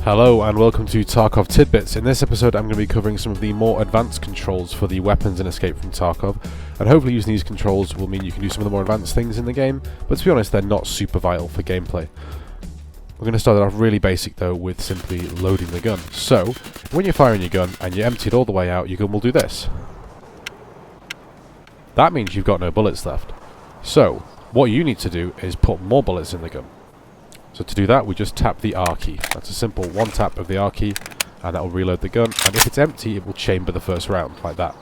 Hello and welcome to Tarkov Tidbits. In this episode I'm going to be covering some of the more advanced controls for the weapons in Escape from Tarkov, and hopefully using these controls will mean you can do some of the more advanced things in the game, but to be honest they're not super vital for gameplay. We're going to start it off really basic though with simply loading the gun. So, when you're firing your gun and you empty it all the way out, your gun will do this. That means you've got no bullets left. So, what you need to do is put more bullets in the gun. So to do that, we just tap the R key. That's a simple one tap of the R key, and that will reload the gun. And if it's empty, it will chamber the first round, like that.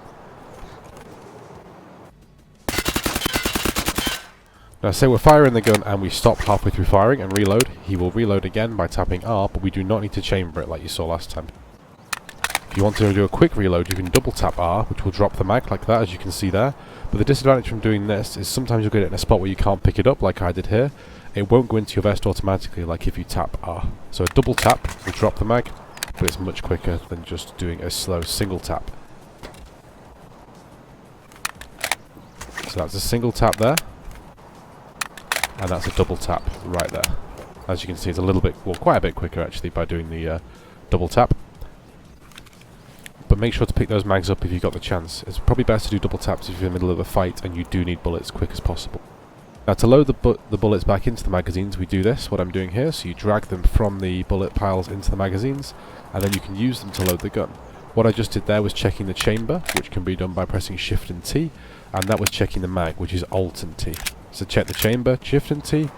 Now say we're firing the gun and we stop halfway through firing and reload, he will reload again by tapping R, but we do not need to chamber it like you saw last time. If you want to do a quick reload, you can double tap R, which will drop the mag like that, as you can see there. But the disadvantage from doing this is sometimes you'll get it in a spot where you can't pick it up, like I did here. It won't go into your vest automatically like if you tap R. So a double tap will drop the mag, but it's much quicker than just doing a slow single tap. So that's a single tap there, and that's a double tap right there. As you can see, it's a little bit, well, quite a bit quicker actually by doing the double tap. But make sure to pick those mags up if you've got the chance. It's probably best to do double taps if you're in the middle of a fight and you do need bullets quick as possible. Now to load the bullets back into the magazines, we do this, what I'm doing here. So you drag them from the bullet piles into the magazines, and then you can use them to load the gun. What I just did there was checking the chamber, which can be done by pressing Shift and T, and that was checking the mag, which is Alt and T. So check the chamber, Shift and T,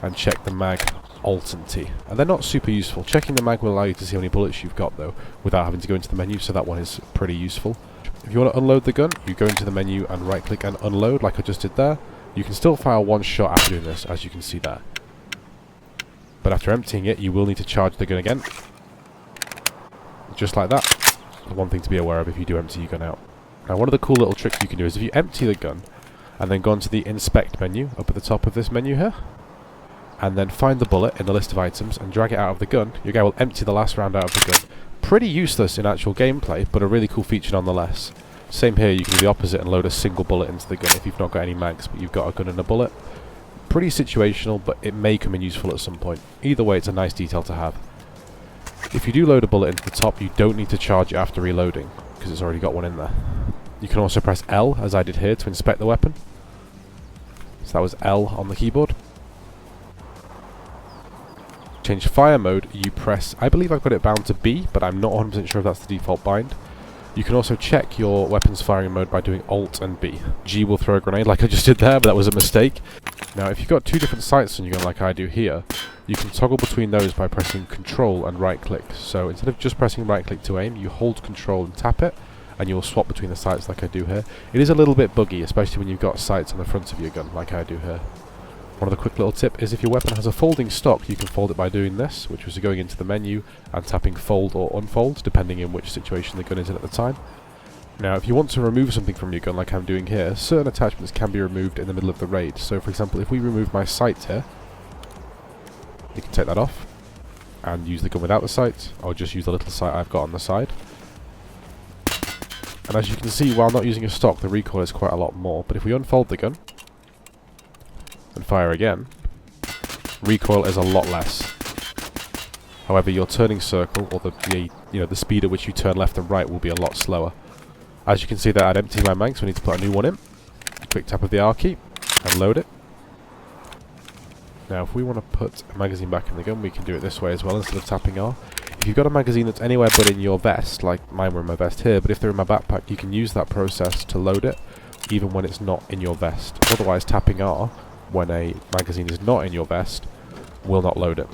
and check the mag, Alt and T. And they're not super useful. Checking the mag will allow you to see how many bullets you've got though, without having to go into the menu, so that one is pretty useful. If you want to unload the gun, you go into the menu and right click and unload like I just did there. You can still fire one shot after doing this, as you can see there. But after emptying it, you will need to charge the gun again. Just like that. One thing to be aware of if you do empty your gun out. Now one of the cool little tricks you can do is if you empty the gun, and then go onto the inspect menu, up at the top of this menu here, and then find the bullet in the list of items and drag it out of the gun, your guy will empty the last round out of the gun. Pretty useless in actual gameplay, but a really cool feature nonetheless. Same here, you can do the opposite and load a single bullet into the gun if you've not got any mags, but you've got a gun and a bullet. Pretty situational, but it may come in useful at some point. Either way, it's a nice detail to have. If you do load a bullet into the top, you don't need to charge it after reloading, because it's already got one in there. You can also press L, as I did here, to inspect the weapon. So that was L on the keyboard. Change fire mode, you press, I believe I've got it bound to B, but I'm not 100% sure if that's the default bind. You can also check your weapons firing mode by doing Alt and B. G will throw a grenade like I just did there, but that was a mistake. Now if you've got two different sights on your gun like I do here, you can toggle between those by pressing Control and right click. So instead of just pressing right click to aim, you hold Control and tap it, and you will swap between the sights like I do here. It is a little bit buggy, especially when you've got sights on the front of your gun like I do here. One other quick little tip is if your weapon has a folding stock, you can fold it by doing this, which was going into the menu and tapping fold or unfold, depending in which situation the gun is in at the time. Now, if you want to remove something from your gun, like I'm doing here, certain attachments can be removed in the middle of the raid. So, for example, if we remove my sight here, you can take that off and use the gun without the sight, or just use the little sight I've got on the side. And as you can see, while not using a stock, the recoil is quite a lot more. But if we unfold the gun and fire again, recoil is a lot less. However, your turning circle, or the speed at which you turn left and right, will be a lot slower. As you can see there, I'd emptied my mag, so we need to put a new one in. Quick tap of the R key and load it. Now, if we want to put a magazine back in the gun, we can do it this way as well instead of tapping R. If you've got a magazine that's anywhere but in your vest, like mine were in my vest here, but if they're in my backpack, you can use that process to load it, even when it's not in your vest. Otherwise, tapping R when a magazine is not in your vest will not load it.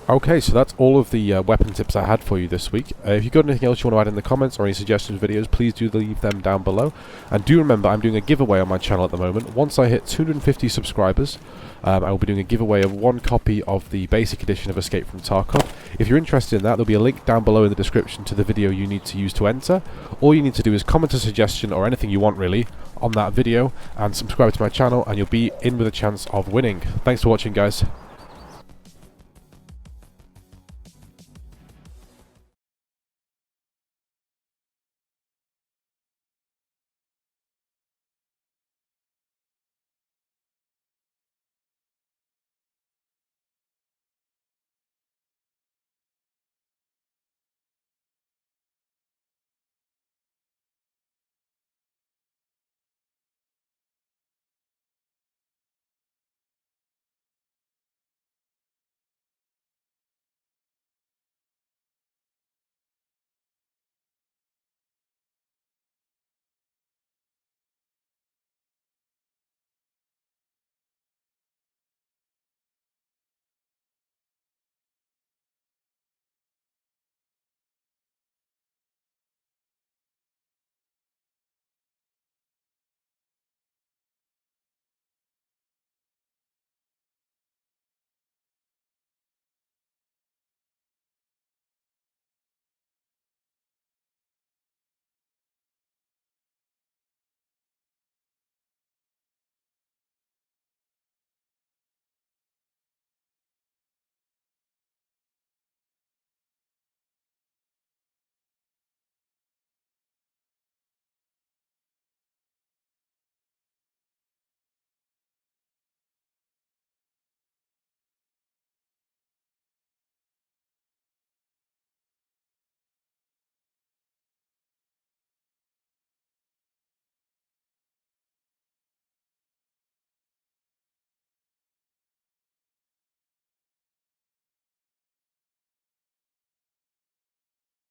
Okay, so that's all of the weapon tips I had for you this week. If you've got anything else you want to add in the comments or any suggestions videos, please do leave them down below. And do remember, I'm doing a giveaway on my channel at the moment. Once I hit 250 subscribers, I will be doing a giveaway of one copy of the basic edition of Escape from Tarkov. If you're interested in that, there'll be a link down below in the description to the video you need to use to enter. All you need to do is comment a suggestion or anything you want really on that video and subscribe to my channel, and you'll be in with a chance of winning. Thanks for watching, guys.